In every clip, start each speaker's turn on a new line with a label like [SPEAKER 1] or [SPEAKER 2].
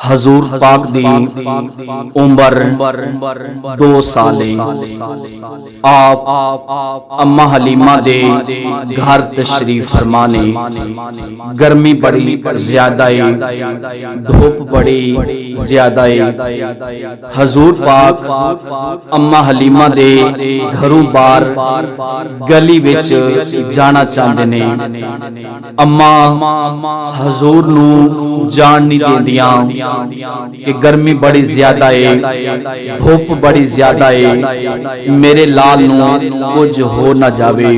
[SPEAKER 1] हजूर पाक दी उम्र 2 साले आप अम्मा हलीमा दे घर तशरीफ फरमाने। गर्मी बड़ी ज्यादा है, धूप बड़ी ज्यादा है। हजूर पाक अम्मा हलीमा दे घरों बाहर गली विच जाना चाहते ने। अम्मा हजूर नू जान नहीं देंदियां कि गर्मी बड़ी ज्यादा है, धूप बड़ी ज्यादा है, मेरे लाल नू कुछ हो ना जावे।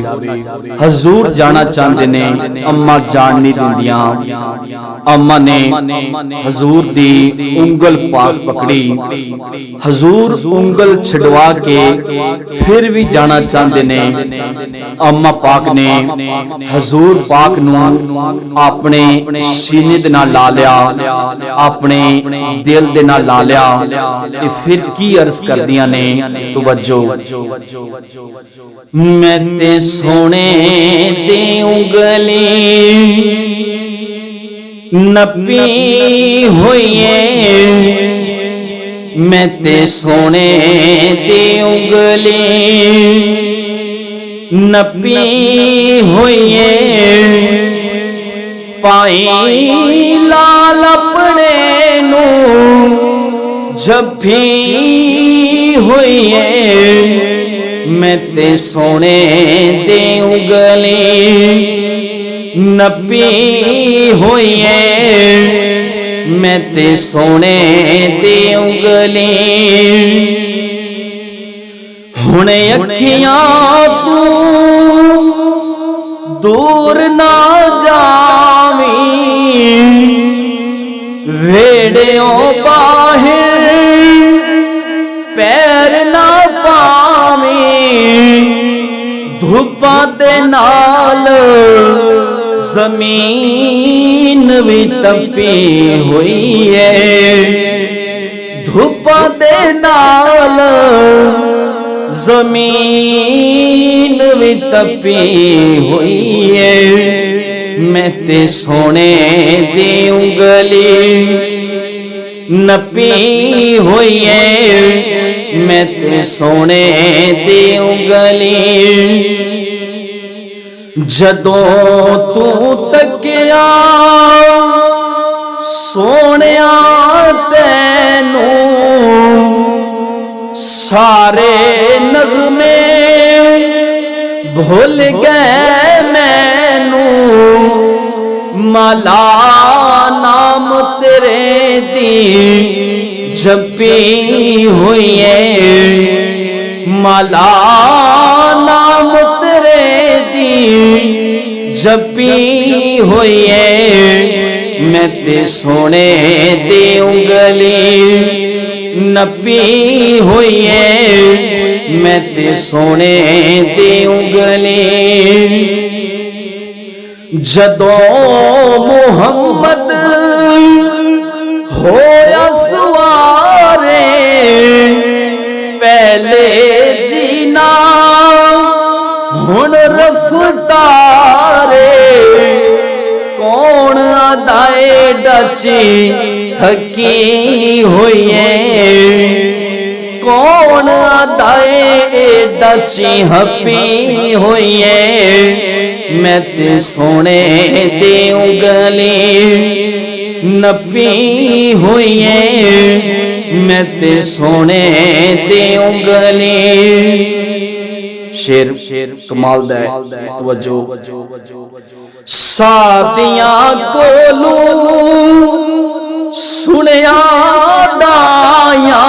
[SPEAKER 1] हजूर जाना चाहते ने, अम्मा जान नहीं देंदियां। अम्मा ने हजूर दी उंगल पाक पकड़ी, हजूर उंगल छड़वा के फिर भी जाना चाहते ने। अम्मा पाक ने हजूर पाक नू अपने सीने दे नाल ला लिया, अपने दिल दे नाल ला लिया ते फिर की अर्ज करदियां ने, तवज्जो। मैं ते सोने दी उंगली नपी हुई है, मैं ते सोने दी उंगली नपी हुई है। पाई लाल अपने नू जभी हुई है, मैं ते सोने दे उंगली नपी हुई है, मैं ते सोने दे उंगली। हुणे अखियां तू दूर ना जावी, वेड़ियों बाहर पैर ना पावी। धुप्पां दे नाल जमीन भी तपी हुई है, धुप्पां दे नाल जमीन भी तपी हुई है। मैं ते सोने दी उंगली नपी हुई है, मैं ते सोने दी उंगली। जदों तू तकिया सोनिया तैनू, सारे नगमे भूल गए मैनू। माला नाम तेरे दी जपी हुई है, माला नाम तेरे दी जपी हुई है। मैं ते सोने दी उंगली नपी हुई है, मैं ते सोने दी उंगली। जदों मुहम्मद होया सवारे, पहले जीना हुण रफ्तारे। कौन अदाए डची थकी हुई है, कौन अदाए डची हपी हुई है। मैं ते सोने दी उंगली नपी हुई है, मैं ते सोने दी उंगली। शेर कमाल दा तवज्जो। सादियां कोलू सुनिया दाया,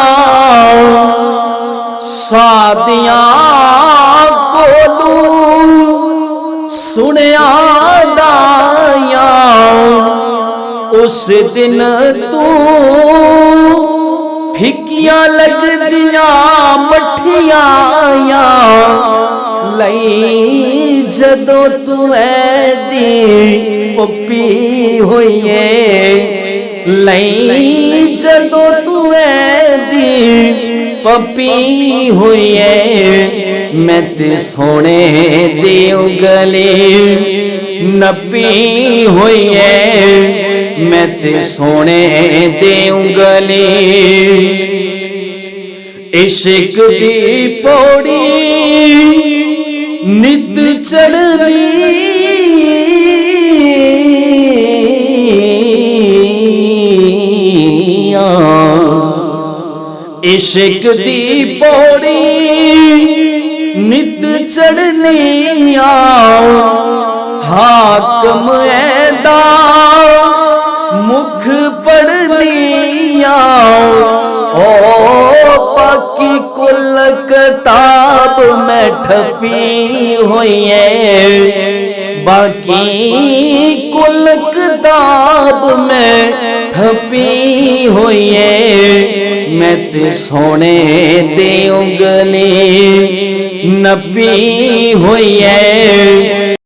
[SPEAKER 1] सादियां कोलू सुनिया दाया। उस दिन तू फिकिया लगदियां मठियां लई, जदों तू ऐदी पपी हुई है। लई जदों तू ऐदी पपी हुई है, मैं ते सोने दी उंगली नपी हुई है, मैं ते सोने दी उंगली इश्क दी पौड़ी नित चढ़नी इश्क दी पौड़ी नित चढ़निया हाकम ऐदा मुख पढ़निया ओ पाकी कुल किताब में ठपी हुई है, बाकी कुल किताब में ठपी हुई है, मैं ते सोने दे उंगली नपी हुई है।